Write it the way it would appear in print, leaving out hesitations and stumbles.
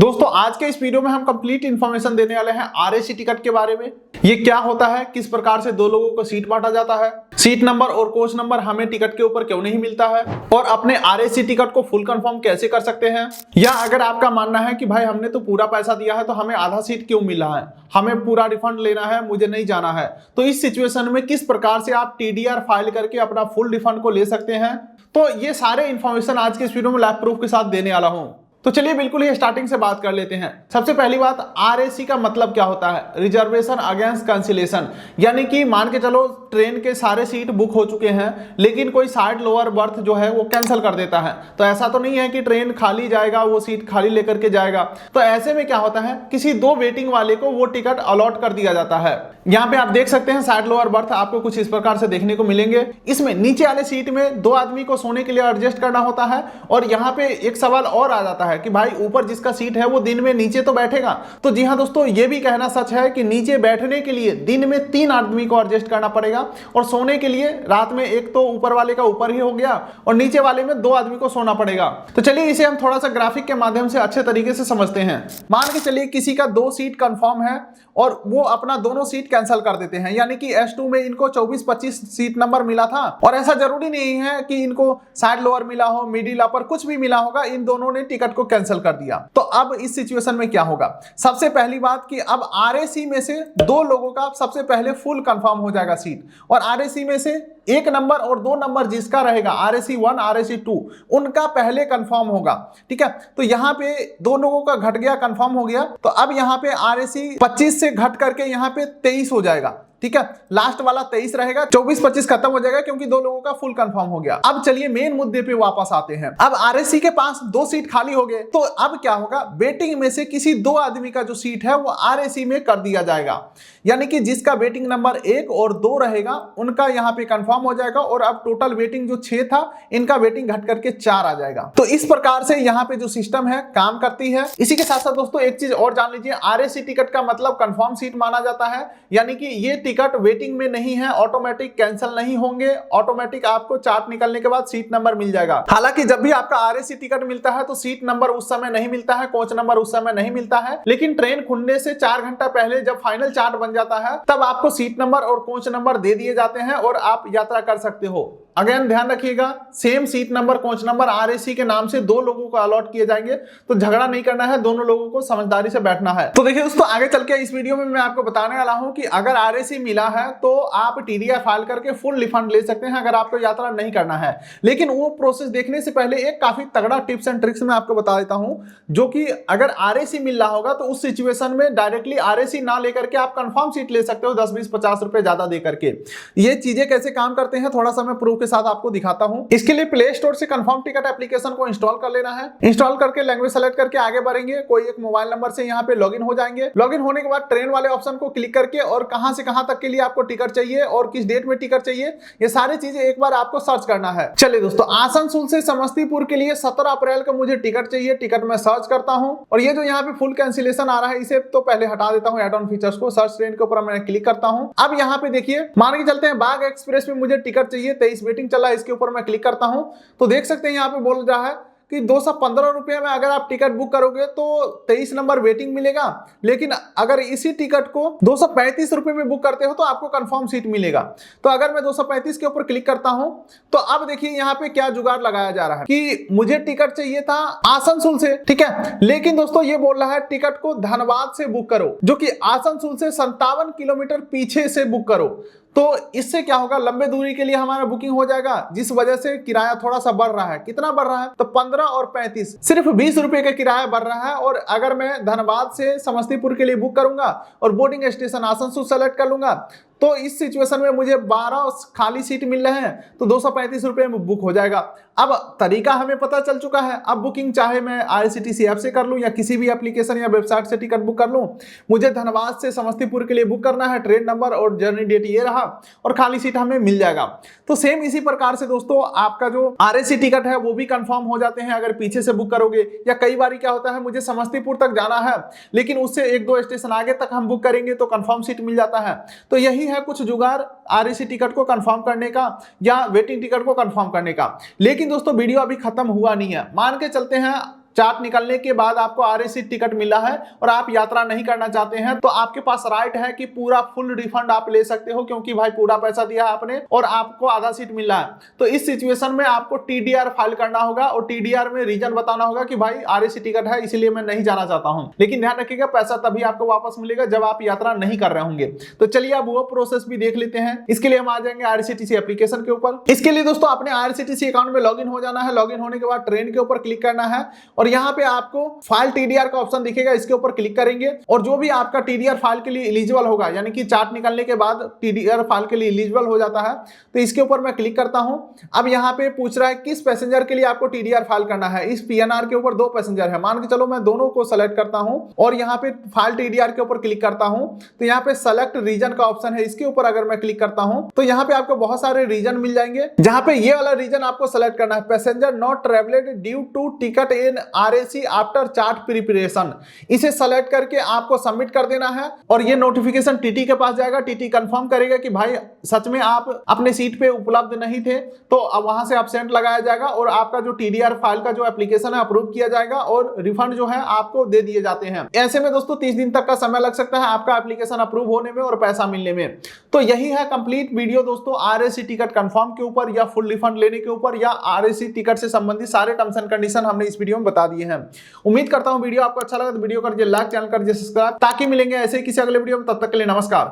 दोस्तों आज के इस वीडियो में हम कंप्लीट इंफॉर्मेशन देने वाले हैं आरएसी टिकट के बारे में। ये क्या होता है, किस प्रकार से दो लोगों को सीट बांटा जाता है, सीट नंबर और कोच नंबर हमें टिकट के ऊपर क्यों नहीं मिलता है, और अपने आरएसी टिकट को फुल कंफर्म कैसे कर सकते हैं। या अगर आपका मानना है कि भाई हमने तो पूरा पैसा दिया है तो हमें आधा सीट क्यों मिला है, हमें पूरा रिफंड लेना है, मुझे नहीं जाना है, तो इस सिचुएशन में किस प्रकार से आप टीडीआर फाइल करके अपना फुल रिफंड को ले सकते हैं, तो ये सारे इंफॉर्मेशन आज के इस वीडियो में लाइव प्रूफ के साथ देने वाला हूं। तो चलिए बिल्कुल ही स्टार्टिंग से बात कर लेते हैं। सबसे पहली बात, आरएसी का मतलब क्या होता है? Reservation against cancellation. यानी कि मान के चलो ट्रेन के सारे सीट बुक हो चुके हैं लेकिन कोई साइड लोअर बर्थ जो है वो कैंसिल कर देता है। तो ऐसा तो नहीं है कि ट्रेन खाली जाएगा वो सीट खाली लेकर के जाएगा। तो ऐसे में क्या होता है, किसी दो वेटिंग वाले को वो टिकट अलॉट कर दिया जाता है। यहाँ पे आप देख सकते हैं साइड लोअर बर्थ आपको कुछ इस प्रकार से देखने को मिलेंगे। इसमें नीचे वाले सीट में दो आदमी को सोने के लिए एडजस्ट करना होता है। और यहाँ पे एक सवाल और आ जाता है कि भाई ऊपर जिसका सीट है वो दिन में नीचे तो बैठेगा। तो जी हाँ दोस्तों, ये भी कहना सच है कि नीचे बैठने के लिए दिन में 3 आदमी को एडजस्ट करना पड़ेगा और सोने के लिए रात में एक तो ऊपर वाले का ऊपर ही हो गया और नीचे वाले में 2 आदमी को सोना पड़ेगा। तो चलिए इसे हम थोड़ा सा ग्राफिक के माध्यम से अच्छे तरीके से समझते हैं। मान के चलिए किसी का 2 सीट कंफर्म है और वो अपना दोनों सीट कैंसिल कर देते हैं। यानी कि S2 में इनको 24-25 सीट नंबर मिला था और ऐसा जरूरी नहीं है कि इनको साइड लोअर मिला हो, मिडिल अपर कुछ भी मिला होगा, इन दोनों ने टिकट को कैंसिल कर दिया। तो अब इस सिचुएशन में क्या होगा? सबसे पहली बात कि अब आरएसी में से 2 लोगों का सबसे पहले फुल कंफर्म हो जाएगा सीट, और आरएसी में से 1 नंबर और 2 नंबर जिसका रहेगा RAC 1 RAC 2 उनका पहले कंफर्म होगा। ठीक है, तो यहाँ पे 2 लोगों का घट गया, कंफर्म हो गया। तो अब यहाँ पे RAC 25 से घट करके यहाँ पे 23 हो जाएगा। ठीक है, लास्ट वाला 23 रहेगा, 24-25 खत्म हो जाएगा क्योंकि 2 लोगों का फुल कंफर्म हो गया। अब चलिए मेन मुद्दे पे वापस आते हैं। अब आरएसी के पास 2 सीट खाली हो गए, तो अब क्या होगा? वेटिंग में से किसी 2 आदमी का जो सीट है वो आरएसी में कर दिया जाएगा। यानी कि जिसका वेटिंग नंबर 1 और 2 रहेगा उनका यहाँ पे कंफर्म हो जाएगा और अब टोटल वेटिंग जो 6 था इनका वेटिंग घट करके 4 आ जाएगा। तो इस प्रकार से यहाँ पे जो सिस्टम है काम करती है। इसी के साथ साथ दोस्तों एक चीज और जान लीजिए, आरएसी टिकट का मतलब कंफर्म सीट माना जाता है। यानी कि ये टिकट वेटिंग में नहीं है, ऑटोमेटिक कैंसिल नहीं होंगे, ऑटोमेटिक आपको चार्ट निकलने के बाद सीट नंबर मिल जाएगा। हालांकि जब भी आपका आरएसी टिकट मिलता है तो सीट नंबर उस समय नहीं मिलता है, कोच नंबर उस समय नहीं मिलता है, लेकिन ट्रेन खुलने से 4 घंटा पहले जब फाइनल चार्ट बन जाता है तब आपको सीट नंबर और कोच नंबर दे दिए जाते हैं और आप यात्रा कर सकते हो। अगेन ध्यान रखिएगा, same seat number coach number RAC के नाम से 2 लोगों को अलॉट किए जाएंगे। तो झगड़ा नहीं करना है, दोनों लोगों को समझदारी से बैठना है। तो देखिए दोस्तों, आगे चल के इस वीडियो में मैं आपको बताने वाला हूं कि अगर आरएसी मिला है तो आप टीडीआर फाइल करके फुल रिफंड ले सकते हैं अगर आपको यात्रा नहीं करना है। लेकिन वो प्रोसेस देखने से पहले एक काफी तगड़ा टिप्स एंड ट्रिक्स मैं आपको बता देता हूं, जो कि अगर आरएसी मिल रहा होगा तो उस सिचुएशन में डायरेक्टली आरएसी ना लेकर के आप कंफर्म सीट ले सकते हो 10, 20, 50 रुपए ज्यादा दे करके। ये चीजें कैसे काम करते हैं थोड़ा सा मैं प्रूफ के साथ आपको दिखाता हूं। इसके लिए प्ले स्टोर से कंफर्म टिकट एप्लीकेशन को इंस्टॉल कर लेना है। इंस्टॉल करके लैंग्वेज सेलेक्ट करके आगे बढ़ेंगे, कोई एक मोबाइल नंबर से यहाँ पे लॉगिन हो जाएंगे। लॉगिन होने के बाद ट्रेन वाले ऑप्शन को क्लिक करके और कहां से कहां तक के लिए आपको टिकट चाहिए और किस डेट में टिकट चाहिए, ये सारी चीजें एक बार आपको सर्च करना है। चलिए दोस्तों, आसनसोल से समस्तीपुर के लिए 17 अप्रैल को मुझे टिकट चाहिए। टिकट में सर्च करता हूं और ये जो यहाँ पे फुल कैंसिलेशन आ रहा है इसे तो पहले हटा देता हूं, ऐड ऑन फीचर्स को। सर्च ट्रेन के ऊपर मैं क्लिक करता हूं। अब यहाँ पे देखिए, मान के चलते हैं बाग एक्सप्रेस में मुझे टिकट चाहिए, 23 वेटिंग चल रहा है, इसके ऊपर मैं क्लिक करता हूं तो देख सकते हैं यहाँ पे बोल रहा है कि 215 रुपये में अगर आप टिकट बुक करोगे तो 23 नंबर वेटिंग मिलेगा, लेकिन अगर इसी टिकट को 235 रुपये में बुक करते हो तो आपको कंफर्म सीट मिलेगा। तो अगर मैं 235 के ऊपर क्लिक करता हूं तो अब देखिए यहाँ पे क्या जुगाड़ लगाया जा रहा है कि मुझे टिकट चाहिए था आसनसोल से, ठीक है, लेकिन दोस्तों ये बोल रहा है टिकट को धनबाद से बुक करो, जो कि आसनसोल से 57 किलोमीटर पीछे से बुक करो। तो इससे क्या होगा, लंबे दूरी के लिए हमारा बुकिंग हो जाएगा, जिस वजह से किराया थोड़ा सा बढ़ रहा है। कितना बढ़ रहा है? तो 15 और 35, सिर्फ 20 रुपए का किराया बढ़ रहा है। और अगर मैं धनबाद से समस्तीपुर के लिए बुक करूंगा और बोर्डिंग स्टेशन आसनसोल सेलेक्ट कर लूंगा तो इस सिचुएशन में मुझे 12 खाली सीट मिल रहे हैं तो 235 रुपये में बुक हो जाएगा। अब तरीका हमें पता चल चुका है। अब बुकिंग चाहे मैं आईआरसीटीसी ऐप से कर लूं या किसी भी एप्लीकेशन या वेबसाइट से टिकट बुक कर लूं, मुझे धनबाद से समस्तीपुर के लिए बुक करना है, ट्रेन नंबर और जर्नी डेट ये रहा और खाली सीट हमें मिल जाएगा। तो सेम इसी प्रकार से दोस्तों आपका जो आरएसी टिकट है वो भी कंफर्म हो जाते हैं अगर पीछे से बुक करोगे। या कई बार क्या होता है, मुझे समस्तीपुर तक जाना है लेकिन उससे 1-2 स्टेशन आगे तक हम बुक करेंगे तो कंफर्म सीट मिल जाता है। तो यही है कुछ जुगाड़ आरएसी टिकट को कंफर्म करने का या वेटिंग टिकट को कंफर्म करने का। लेकिन दोस्तों वीडियो अभी खत्म हुआ नहीं है। मान के चलते हैं चार्ट निकलने के बाद आपको आरएसी टिकट मिला है और आप यात्रा नहीं करना चाहते हैं, तो आपके पास राइट है कि पूरा फुल रिफंड आप ले सकते हो, क्योंकि भाई पूरा पैसा दिया है आपने और आपको आधा सीट मिला है। तो इस सिचुएशन में आपको टीडीआर फाइल करना होगा और टीडीआर में रीजन बताना होगा कि भाई आरएसी टिकट है इसलिए मैं नहीं जाना चाहता हूं। लेकिन ध्यान रखिएगा पैसा तभी आपको वापस मिलेगा जब आप यात्रा नहीं कर रहे होंगे। तो चलिए अब वो प्रोसेस भी देख लेते हैं। इसके लिए हम आ जाएंगे आईआरसीटीसी एप्लीकेशन के ऊपर। इसके लिए दोस्तों अपने आईआरसीटीसी अकाउंट में लॉगिन हो जाना है। लॉगिन होने के बाद ट्रेन के ऊपर क्लिक करना है और यहाँ पे आपको फाइल टीडीआर का ऑप्शन दिखेगा, इसके ऊपर क्लिक करेंगे और जो भी आपका टीडीआर फाइल के लिए एलिजिबल होगा, यानी कि चार्ट निकलने के बाद टीडीआर फाइल के लिए एलिजिबल हो जाता है, तो इसके ऊपर मैं क्लिक करता हूं। अब यहाँ पे पूछ रहा है किस पैसेंजर के लिए आपको टीडीआर फाइल करना है। इस पीएनआर के ऊपर 2 पैसेंजर है, मान के चलो मैं दोनों को सेलेक्ट करता हूं और यहाँ पे फाइल टीडीआर के ऊपर क्लिक करता हूं। तो यहाँ पे सेलेक्ट रीजन का ऑप्शन है, इसके ऊपर अगर मैं क्लिक करता हूं तो यहाँ पे आपको बहुत सारे रीजन मिल जाएंगे, जहां पे ये वाला रीजन आपको सेलेक्ट करना है, passenger not travelled due to ticket in RAC after chart preparation. इसे सेलेक्ट करके आपको सबमिट कर देना है और ये नोटिफिकेशन टीटी के पास जाएगा। टीटी कंफर्म करेगा कि भाई सच में आप अपने सीट पे उपलब्ध नहीं थे, तो अब वहां से एब्सेंट लगाया जाएगा और आपका जो टीडीआर फाइल का जो एप्लीकेशन है अप्रूव किया जाएगा और रिफंड जो है आपको दे दिए जाते हैं। ऐसे में दोस्तों 30 दिन तक का समय लग सकता है आपका एप्लीकेशन अप्रूव होने में और पैसा मिलने में। तो यही है कंप्लीट वीडियो दोस्तों आरएसी टिकट कंफर्म के ऊपर या फुल रिफंड लेने के ऊपर या आरएसी टिकट से संबंधित सारे टर्म्स एंड कंडीशन हमने इस वीडियो में बता दिए हैं। उम्मीद करता हूं वीडियो आपको अच्छा लगा तो वीडियो कर लाइक, चैनल कर सब्सक्राइब, ताकि मिलेंगे ऐसे किसी अगले वीडियो में। तब तक के लिए नमस्कार।